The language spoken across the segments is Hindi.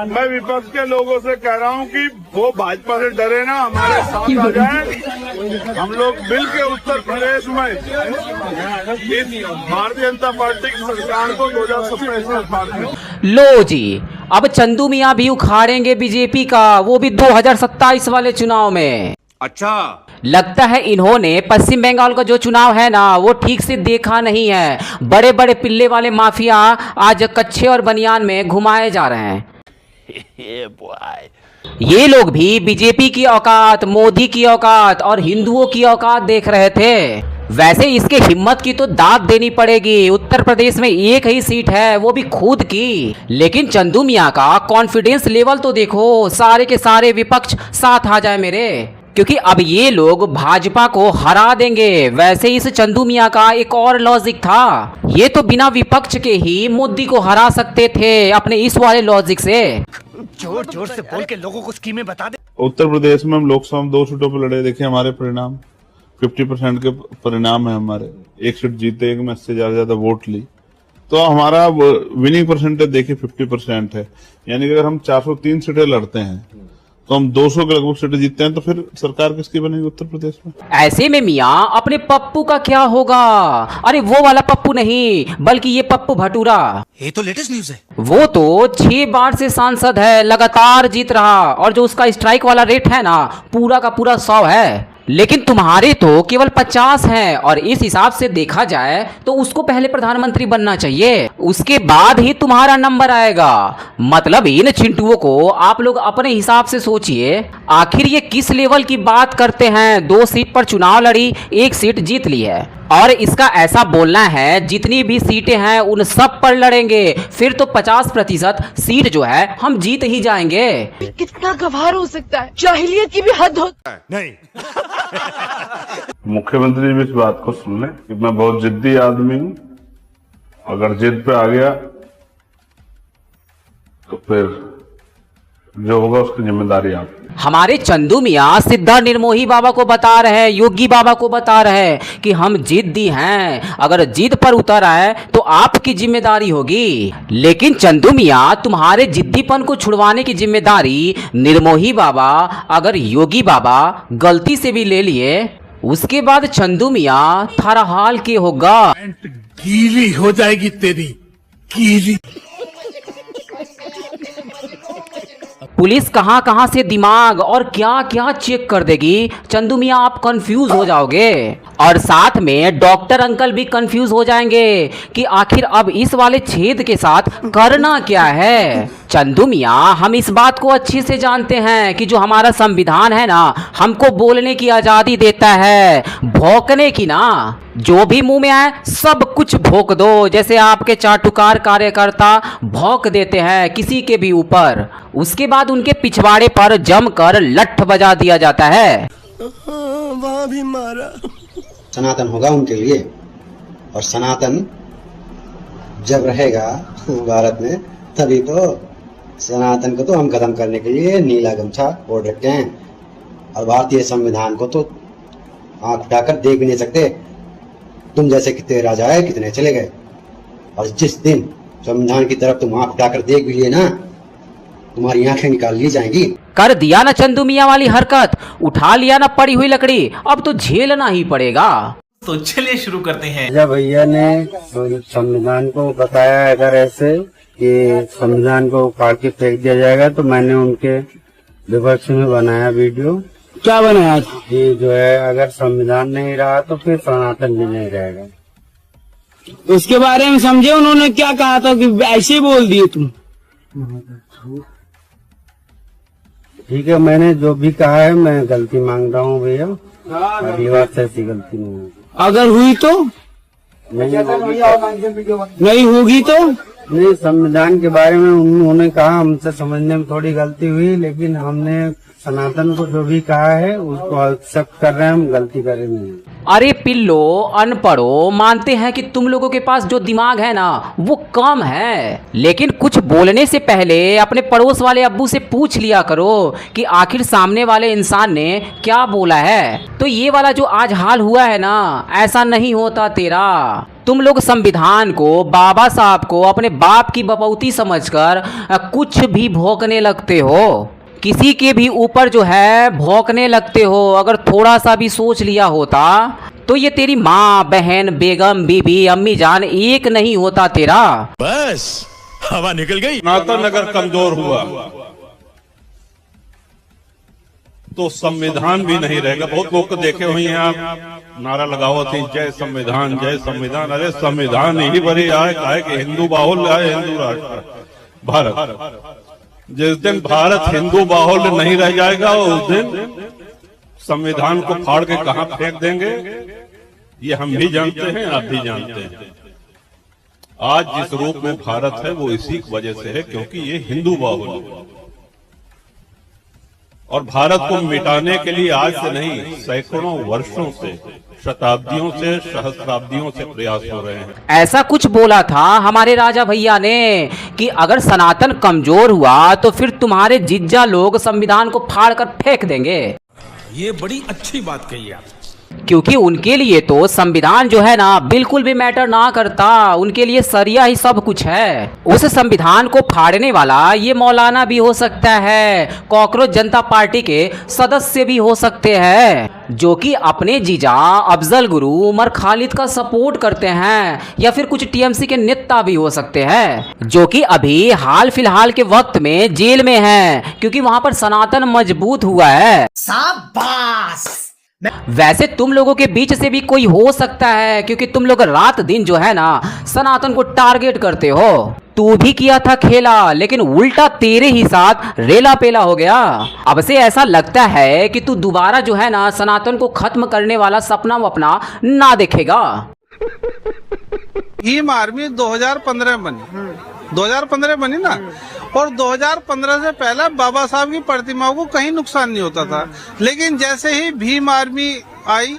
मैं विपक्ष के लोगों से कह रहा हूं कि वो भाजपा से डरे ना, हमारे साथ आ जाए। हम लोग मिल के उत्तर प्रदेश में इस भारतीय जनता पार्टी की सरकार को 2027 में मार। लो जी, अब चंदू मियां भी उखाड़ेंगे बीजेपी का, वो भी 2027 वाले चुनाव में। अच्छा, लगता है इन्होंने पश्चिम बंगाल का जो चुनाव है ना वो ठीक से देखा नहीं है। बड़े बड़े पिल्ले वाले माफिया आज कच्छे और बनियान में घुमाए जा रहे हैं। ये लोग भी बीजेपी की औकात, मोदी की औकात और हिंदुओं की औकात देख रहे थे। वैसे इसके हिम्मत की तो दाद देनी पड़ेगी। उत्तर प्रदेश में एक ही सीट है, वो भी खुद की। लेकिन चंदू मियां का कॉन्फिडेंस लेवल तो देखो, सारे के सारे विपक्ष साथ आ जाए मेरे, क्योंकि अब ये लोग भाजपा को हरा देंगे। वैसे इस चंदू मियां का एक और लॉजिक था, ये तो बिना विपक्ष के ही मोदी को हरा सकते थे अपने इस वाले लॉजिक से। जोर जोर से बोल के लोगों को स्कीमें बता दे। उत्तर प्रदेश में हम लोकसभा में 2 सीटों पर लड़े, देखिए हमारे परिणाम 50% के परिणाम है हमारे। 1 सीट जीते, 1 में से ज्यादा वोट ली, तो हमारा विनिंग परसेंटेज देखिए 50% है। यानी कि अगर हम 403 सीटें लड़ते हैं तो हम 200 के लगभग सीटें जीतते हैं, तो फिर सरकार किसकी बनेगी उत्तर प्रदेश में? ऐसे में मियां अपने पप्पू का क्या होगा? अरे वो वाला पप्पू नहीं, बल्कि ये पप्पू भटूरा। ये तो लेटेस्ट न्यूज है। वो तो 6 बार से सांसद है, लगातार जीत रहा, और जो उसका स्ट्राइक वाला रेट है ना पूरा का पूरा 100 है। लेकिन तुम्हारे तो केवल 50 हैं, और इस हिसाब से देखा जाए तो उसको पहले प्रधानमंत्री बनना चाहिए, उसके बाद ही तुम्हारा नंबर आएगा। मतलब इन चिंटुओं को आप लोग अपने हिसाब से सोचिए, आखिर ये किस लेवल की बात करते हैं। 2 सीट पर चुनाव लड़ी, 1 सीट जीत ली है, और इसका ऐसा बोलना है जितनी भी सीटें हैं उन सब पर लड़ेंगे, फिर तो 50% सीट जो है हम जीत ही जाएंगे। कितना गवार हो सकता है, जाहिलियत की भी हद होता है। नहीं मुख्यमंत्री भी इस बात को सुन ले कि मैं बहुत जिद्दी आदमी हूं, अगर जिद पे आ गया तो फिर जो होगा उसकी जिम्मेदारी आप। हमारे चंदू मियां सिद्धा निर्मोही बाबा को बता रहे हैं, योगी बाबा को बता रहे हैं कि हम जिद्दी हैं, अगर जिद पर उतर आए तो आपकी जिम्मेदारी होगी। लेकिन चंदू मियां तुम्हारे जिद्दीपन को छुड़वाने की जिम्मेदारी निर्मोही बाबा अगर योगी बाबा गलती से भी ले लिए, उसके बाद चंदू मियां थारा हाल के होगा। गीली हो जाएगी तेरी, गीली। पुलिस कहां कहां से दिमाग और क्या क्या चेक कर देगी, चंदू मियां आप कंफ्यूज हो जाओगे। और साथ में डॉक्टर अंकल भी कंफ्यूज हो जाएंगे कि आखिर अब इस वाले छेद के साथ करना क्या है। चंदू मियां हम इस बात को अच्छे से जानते हैं कि जो हमारा संविधान है ना हमको बोलने की आजादी देता है, भौंकने की ना। जो भी मुंह में आए सब कुछ भोंक दो, जैसे आपके चाटुकार कार्यकर्ता भौंक देते हैं किसी के भी ऊपर, उसके बाद उनके पिछवाड़े पर जमकर लठ बजा दिया जाता है। वहां भी मारा। सनातन होगा उनके लिए, और सनातन जब रहेगा भारत में तभी तो सनातन को तो हम खत्म करने के लिए नीला गमछा ओढ़ रखते हैं, और भारतीय संविधान को तो आंख उठाकर देख भी नहीं सकते। तुम जैसे कितने राजा है, कितने चले गए, और जिस दिन संविधान की तरफ तुम आंख उठाकर देख भी लिए ना, तुम्हारी आंखें निकाल ली जाएंगी। कर दिया ना चंदू मियां वाली हरकत, उठा लिया ना पड़ी हुई लकड़ी, अब तो झेलना ही पड़ेगा। तो चलिए शुरू करते हैं। जब भैया ने संविधान को बताया अगर ऐसे कि संविधान को उखाड़ के फेंक दिया जाएगा, तो मैंने उनके विपक्ष में बनाया वीडियो। क्या बनाया कि जो है अगर संविधान नहीं रहा तो फिर सनातन भी नहीं रहेगा। उसके बारे में समझे उन्होंने क्या कहा था कि ऐसे बोल दिए तुम? ठीक है, मैंने जो भी कहा है मैं गलती मांग रहा हूँ भैया, अगली बार से ऐसी गलती नहीं होगी। अगर हुई तो नहीं होगी तो नहीं, संविधान के बारे में उन्होंने कहा, हमसे समझने में थोड़ी गलती हुई, लेकिन हमने सनातन को जो भी कहा है उसको एक्सेप्ट कर रहे हैं, हम गलती करे नहीं। अरे पिल्लो अनपढ़ो, मानते हैं कि तुम लोगों के पास जो दिमाग है ना वो कम है, लेकिन कुछ बोलने से पहले अपने पड़ोस वाले अब्बू से पूछ लिया करो कि आखिर सामने वाले इंसान ने क्या बोला है। तो ये वाला जो आज हाल हुआ है ना, ऐसा नहीं होता तेरा। तुम लोग संविधान को, बाबा साहब को अपने बाप की बपौती समझकर कुछ भी भौंकने लगते हो, किसी के भी ऊपर जो है भौंकने लगते हो। अगर थोड़ा सा भी सोच लिया होता तो ये तेरी माँ, बहन, बेगम, बीबी, अम्मी जान एक नहीं होता तेरा। बस हवा निकल गई। सनातन अगर कमजोर हुआ तो संविधान भी नहीं रहेगा। बहुत लोग को देखे हुए हैं आप, नारा लगाओ थी जय संविधान जय संविधान। अरे संविधान ही बड़ी आए कि हिंदू बाहुल्य है, हिंदू राष्ट्र भारत। जिस दिन भारत हिंदू बाहुल्य नहीं रह जाएगा उस दिन संविधान को फाड़ के कहां फेंक देंगे ये हम भी जानते हैं, आप भी जानते हैं। आज जिस रूप में भारत है वो इसी वजह से है क्योंकि ये हिंदू बाहुल्य। और भारत को मिटाने के लिए आज से नहीं, सैकड़ों वर्षों से, शताब्दियों से, सहस्राब्दियों से प्रयास हो रहे हैं। ऐसा कुछ बोला था हमारे राजा भैया ने कि अगर सनातन कमजोर हुआ तो फिर तुम्हारे जिज्जा लोग संविधान को फाड़ कर फेंक देंगे। ये बड़ी अच्छी बात कही आप। क्योंकि उनके लिए तो संविधान जो है ना बिल्कुल भी मैटर ना करता, उनके लिए सरिया ही सब कुछ है। उस संविधान को फाड़ने वाला ये मौलाना भी हो सकता है, कॉकरोच जनता पार्टी के सदस्य भी हो सकते हैं, जो कि अपने जीजा अफजल गुरु उमर खालिद का सपोर्ट करते हैं, या फिर कुछ टीएमसी के नेता भी हो सकते हैं, जो कि अभी हाल फिलहाल के वक्त में जेल में हैं क्योंकि वहां पर सनातन मजबूत हुआ है। वैसे तुम लोगों के बीच से भी कोई हो सकता है क्योंकि तुम लोग रात दिन जो है ना सनातन को टारगेट करते हो। तू भी किया था खेला, लेकिन उल्टा तेरे ही साथ रेला पेला हो गया। अब से ऐसा लगता है कि तू दोबारा जो है ना सनातन को खत्म करने वाला सपना वपना ना देखेगा। भीम आर्मी 2015 में बनी, 2015 बनी ना, और 2015 से पहले बाबा साहब की प्रतिमाओं को कहीं नुकसान नहीं होता था। लेकिन जैसे ही भीम आर्मी आई,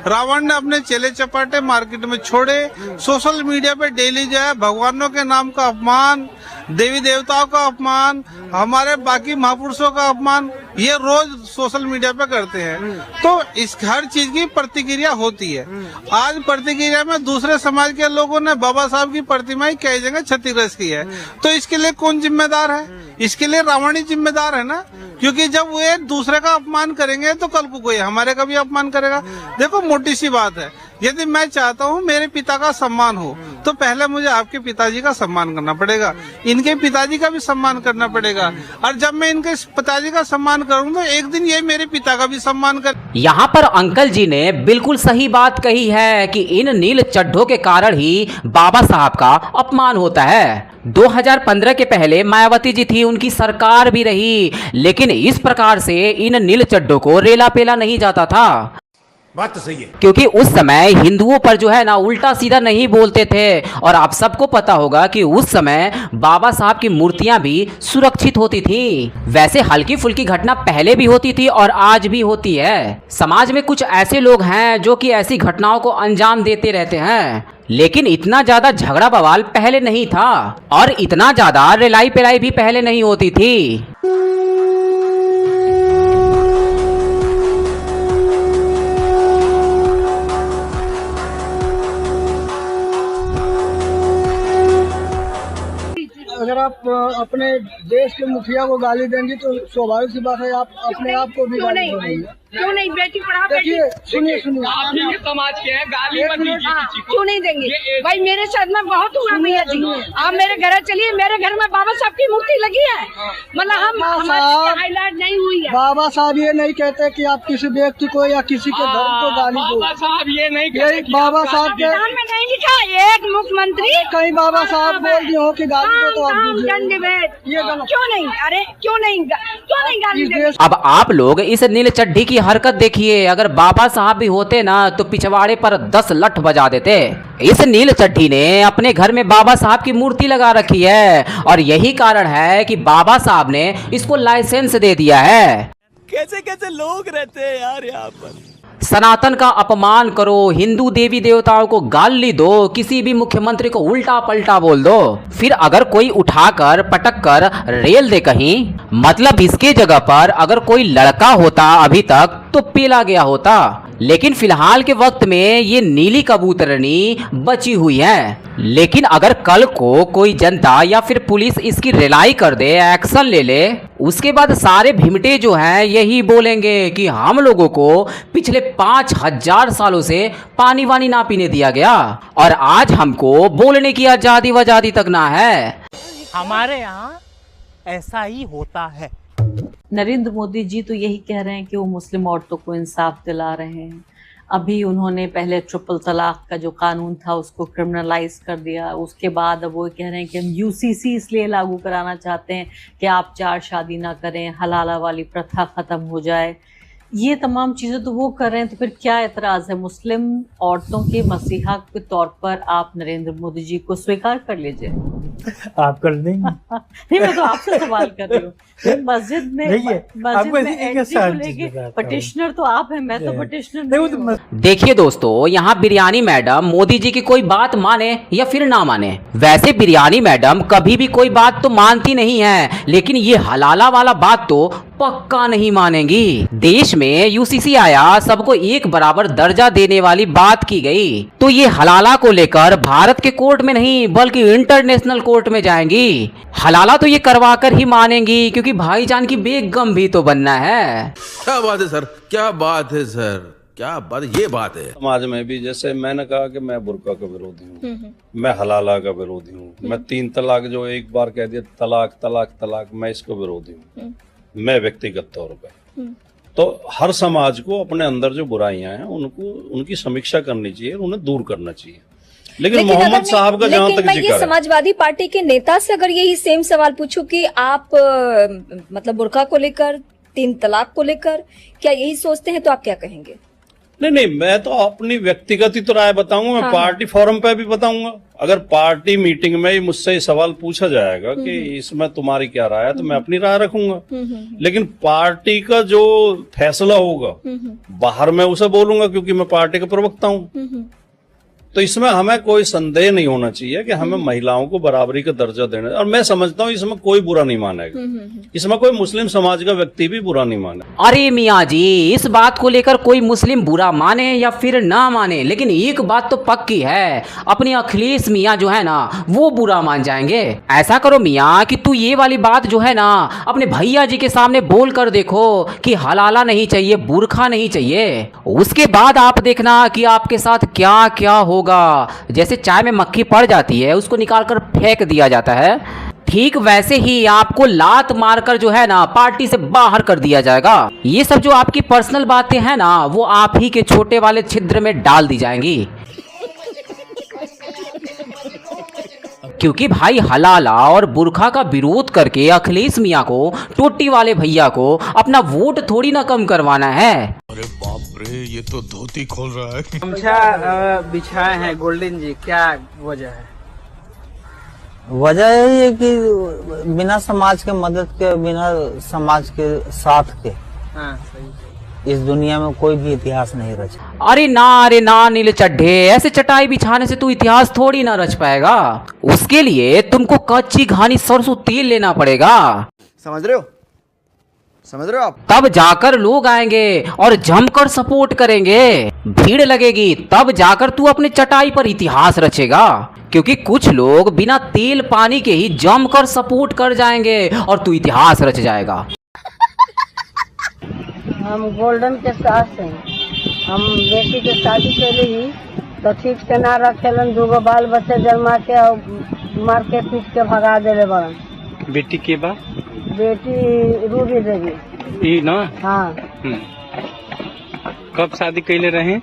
रावण ने अपने चेले चपाटे मार्केट में छोड़े, सोशल मीडिया पे डेली जो है भगवानों के नाम का अपमान, देवी देवताओं का अपमान, हमारे बाकी महापुरुषों का अपमान, ये रोज सोशल मीडिया पे करते हैं। तो इस हर चीज की प्रतिक्रिया होती है। आज प्रतिक्रिया में दूसरे समाज के लोगों ने बाबा साहब की प्रतिमाएं कई जगह क्षतिग्रस्त की है। तो इसके लिए कौन जिम्मेदार है? इसके लिए रावण ही जिम्मेदार है ना, क्योंकि जब वो एक दूसरे का अपमान करेंगे तो कल को कोई हमारे का भी अपमान करेगा। देखो मोटी सी बात है, यदि मैं चाहता हूँ मेरे पिता का सम्मान हो तो पहले मुझे आपके पिताजी का सम्मान करना पड़ेगा, इनके पिताजी का भी सम्मान करना पड़ेगा, और जब मैं इनके पिताजी का सम्मान करूँ तो एक दिन ये मेरे पिता का भी सम्मान कर। यहाँ पर अंकल जी ने बिल्कुल सही बात कही है कि इन नील चड्ढों के कारण ही बाबा साहब का अपमान होता है। 2015 के पहले मायावती जी थी, उनकी सरकार भी रही, लेकिन इस प्रकार से इन नील चड्ढों को रेला पेला नहीं जाता था। बात तो सही है, क्योंकि उस समय हिंदुओं पर जो है ना उल्टा सीधा नहीं बोलते थे। और आप सबको पता होगा कि उस समय बाबा साहब की मूर्तियां भी सुरक्षित होती थी। वैसे हल्की फुल्की घटना पहले भी होती थी और आज भी होती है। समाज में कुछ ऐसे लोग हैं जो कि ऐसी घटनाओं को अंजाम देते रहते हैं, लेकिन इतना ज्यादा झगड़ा बवाल पहले नहीं था और इतना ज्यादा रेलाई पेलाई भी पहले नहीं होती थी। अगर आप अपने देश के मुखिया को गाली देंगी तो स्वाभाविक सी बात है आप अपने आप को भी गाली देंगी। क्यों नहीं? बेटी पढ़ा, देखिए सुनिए समाज के हैं, गाली मत दीजिए किसी को। क्यों नहीं देंगे भाई? मेरे साथ में बहुत हुआ भैया जी। आप मेरे घर चलिए, मेरे घर में बाबा साहब की मूर्ति लगी है, मतलब हम हाईलाइट नहीं हुई है। बाबा साहब ये नहीं कहते कि आप किसी व्यक्ति को या किसी के धर्म को गाली दो। बाबा साहब ये नहीं कहते, बाबा साहब के में नहीं लिखा एक मुख्यमंत्री कहीं बाबा साहब बोल दिए हो कि गाली दो तो आप ये क्यों नहीं? अरे क्यों नहीं गाली? अब आप लोग इस नील चड्ढी की हरकत देखिए, अगर बाबा साहब भी होते ना तो पिछवाड़े पर 10 लठ बजा देते। इस नील चड्ढी ने अपने घर में बाबा साहब की मूर्ति लगा रखी है और यही कारण है कि बाबा साहब ने इसको लाइसेंस दे दिया है। कैसे कैसे लोग रहते हैं यार यहाँ पर। सनातन का अपमान करो, हिंदू देवी देवताओं को गाली दो, किसी भी मुख्यमंत्री को उल्टा पलटा बोल दो, फिर अगर कोई उठाकर पटक कर रेल दे कहीं, मतलब इसके जगह पर अगर कोई लड़का होता अभी तक तो पेला गया होता। लेकिन फिलहाल के वक्त में ये नीली कबूतरनी बची हुई है। लेकिन अगर कल को कोई जनता या फिर पुलिस इसकी रिलाई कर दे, एक्शन ले ले, उसके बाद सारे भीमटे जो हैं यही बोलेंगे कि हम लोगों को पिछले 5000 सालों से पानी वानी ना पीने दिया गया और आज हमको बोलने की आजादी वजादी तक ना है। हमारे यहाँ ऐसा ही होता है। नरेंद्र मोदी जी तो यही कह रहे हैं कि वो मुस्लिम औरतों को इंसाफ दिला रहे हैं। अभी उन्होंने पहले ट्रिपल तलाक का जो कानून था उसको क्रिमिनलाइज कर दिया, उसके बाद अब वो कह रहे हैं कि हम यूसीसी इसलिए लागू कराना चाहते हैं कि आप 4 शादी ना करें, हलाला वाली प्रथा ख़त्म हो जाए। ये तमाम चीज़ें तो वो कर रहे हैं, तो फिर क्या एतराज़ है? मुस्लिम औरतों के मसीहा के तौर पर आप नरेंद्र मोदी जी को स्वीकार कर लीजिए। आप कर देंगे? नहीं, मैं तो आपसे सवाल कर रही हूँ। मस्जिद में पटिशनर तो आप हैं, मैं तो पटिशनर नहीं हूँ। देखिए दोस्तों, यहाँ बिरयानी मैडम मोदी जी की कोई बात माने या फिर ना माने, वैसे बिरयानी मैडम कभी भी कोई बात तो मानती नहीं है, लेकिन ये हलाला वाला बात तो पक्का नहीं मानेंगी। देश में यूसीसी आया, सबको एक बराबर दर्जा देने वाली बात की गई, तो ये हलाला को लेकर भारत के कोर्ट में नहीं बल्कि इंटरनेशनल कोर्ट में जाएंगी। हलाला तो ये करवा कर ही मानेंगी, क्योंकि भाईजान की बेगम भी तो बनना है। क्या बात है सर, क्या बात है सर, क्या बात, ये बात है। समाज में भी जैसे मैंने कहा कि मैं बुर्का का विरोधी हूँ, मैं हलाला का विरोधी हूँ, मैं 3 तलाक जो एक बार कह दिया तलाक तलाक तलाक, मैं इसको विरोधी हूँ, मैं व्यक्तिगत तौर पर। तो हर समाज को अपने अंदर जो बुराइयां हैं उनको उनकी समीक्षा करनी चाहिए, उन्हें दूर करना चाहिए। लेकिन मोहम्मद साहब का जहां तक जिक्र है, समाजवादी पार्टी के नेता से अगर यही सेम सवाल पूछूं कि आप मतलब बुर्का को लेकर, 3 तलाक को लेकर क्या यही सोचते हैं, तो आप क्या कहेंगे? नहीं, मैं तो अपनी व्यक्तिगत ही तो राय बताऊंगा, मैं पार्टी फोरम पे भी बताऊंगा। अगर पार्टी मीटिंग में ही मुझसे ये सवाल पूछा जाएगा कि इसमें तुम्हारी क्या राय है, तो मैं अपनी राय रखूंगा। लेकिन पार्टी का जो फैसला होगा बाहर मैं उसे बोलूंगा, क्योंकि मैं पार्टी का प्रवक्ता हूँ। तो इसमें हमें कोई संदेह नहीं होना चाहिए कि हमें महिलाओं को बराबरी का दर्जा देना, और मैं समझता हूँ इसमें कोई बुरा नहीं मानेगा, इसमें कोई मुस्लिम समाज का व्यक्ति भी बुरा नहीं मानेगा। अरे मियाँ जी, इस बात को लेकर कोई मुस्लिम बुरा माने या फिर ना माने, लेकिन एक बात तो पक्की है, अपने अखिलेश मियाँ जो है ना वो बुरा मान जाएंगे। ऐसा करो मियाँ कि तू ये वाली बात जो है ना अपने भैया जी के सामने बोल कर देखो कि हलाला नहीं चाहिए, बुरखा नहीं चाहिए, उसके बाद आप देखना कि आपके साथ क्या क्या होगा। जैसे चाय में मक्खी पड़ जाती है, उसको निकालकर फेंक दिया जाता है, ठीक वैसे ही आपको लात मारकर जो है ना पार्टी से बाहर कर दिया जाएगा। ये सब जो आपकी पर्सनल बातें हैं ना वो आप ही के छोटे वाले छिद्र में डाल दी जाएंगी, क्योंकि भाई हलाला और बुरखा का विरोध करके अखिलेश मियाँ को, टोटी वाले भैया को अपना वोट थोड़ी ना कम करवाना है। अरे बाप रे, ये तो धोती खोल रहा है। गमछा बिछाए हैं गोल्डन जी, क्या वजह है? वजह यही है कि बिना समाज के मदद के, बिना समाज के साथ के इस दुनिया में कोई भी इतिहास नहीं रचा। अरे ना नीले चड्ढे, ऐसे चटाई बिछाने से तू इतिहास थोड़ी ना रच पाएगा, उसके लिए तुमको कच्ची घानी सरसों तेल लेना पड़ेगा। समझ रहे हो आप? तब जाकर लोग आएंगे और जमकर सपोर्ट करेंगे, भीड़ लगेगी, तब जाकर तू अपने चटाई पर इतिहास रचेगा, क्योंकि कुछ लोग बिना तेल पानी के ही जमकर सपोर्ट कर जाएंगे और तू इतिहास रच जाएगा। हम गोल्डन के साथ हैं, हम बेटी के शादी के लिए तो ठीक से ना रखेलन, 2 बाल बच्चे जन्मा के मार के पीट के भगा देले बड़न। बेटी के बा? बेटी रूबी देवी। ई ना? हाँ। कब शादी कैले रहे?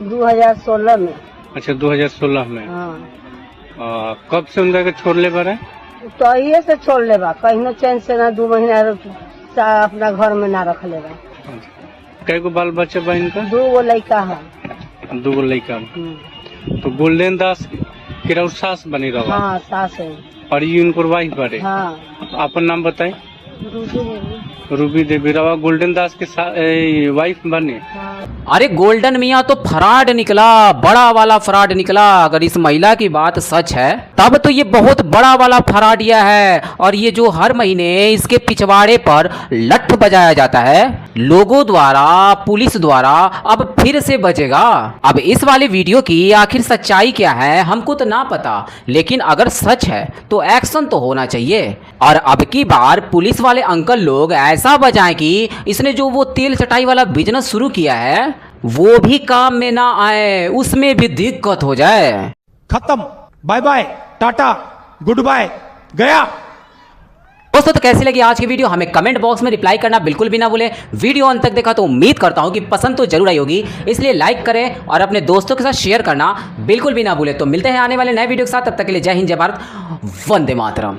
2016 में। अच्छा, 2016 में। हाँ। कब से उनका के छोड़ ले बा? तो ये से छोड़ ले बा, कहीं चैन से ना 2 महीना अपना घर में ना रख ले बा। कई को बाल बच्चा बा इनका? 2 लड़का है। 2 लड़का। तो गोल्डन दास के सास बनी रहा? हाँ, सास है। और ये उनको वाइफ बने? हाँ। अपन नाम बताए? रूबी देवी रवा गोल्डन दास के वाइफ बने। अरे गोल्डन मियाँ तो फ्रॉड निकला, बड़ा वाला फ्रॉड निकला। अगर इस महिला की बात सच है तब तो ये बहुत बड़ा वाला फ्रॉडिया है। और ये जो हर महीने इसके पिछवाड़े पर लठ बजाया जाता है लोगों द्वारा, पुलिस द्वारा, अब फिर से बजेगा। अब इस वाले वीडियो की आखिर सच्चाई क्या है हमको तो ना पता, लेकिन अगर सच है तो एक्शन तो होना चाहिए। और अब की बार पुलिस वाले अंकल लोग ऐसा बजाएं कि इसने जो वो तेल चटाई वाला बिजनेस शुरू किया है वो भी काम में ना आए, उसमें भी दिक्कत हो जाए। खत्म, bye bye, tata, good bye, गया। दोस्तों तो कैसी लगी आज की वीडियो हमें कमेंट बॉक्स में रिप्लाई करना बिल्कुल भी ना भूलें। वीडियो अंत तक देखा तो उम्मीद करता हूं कि पसंद तो जरूर आई होगी, इसलिए लाइक करें और अपने दोस्तों के साथ शेयर करना बिल्कुल भी ना भूलें। तो मिलते हैं आने वाले नए वीडियो के साथ, तब तक के लिए जय हिंद, जय भारत, वंदे मातरम।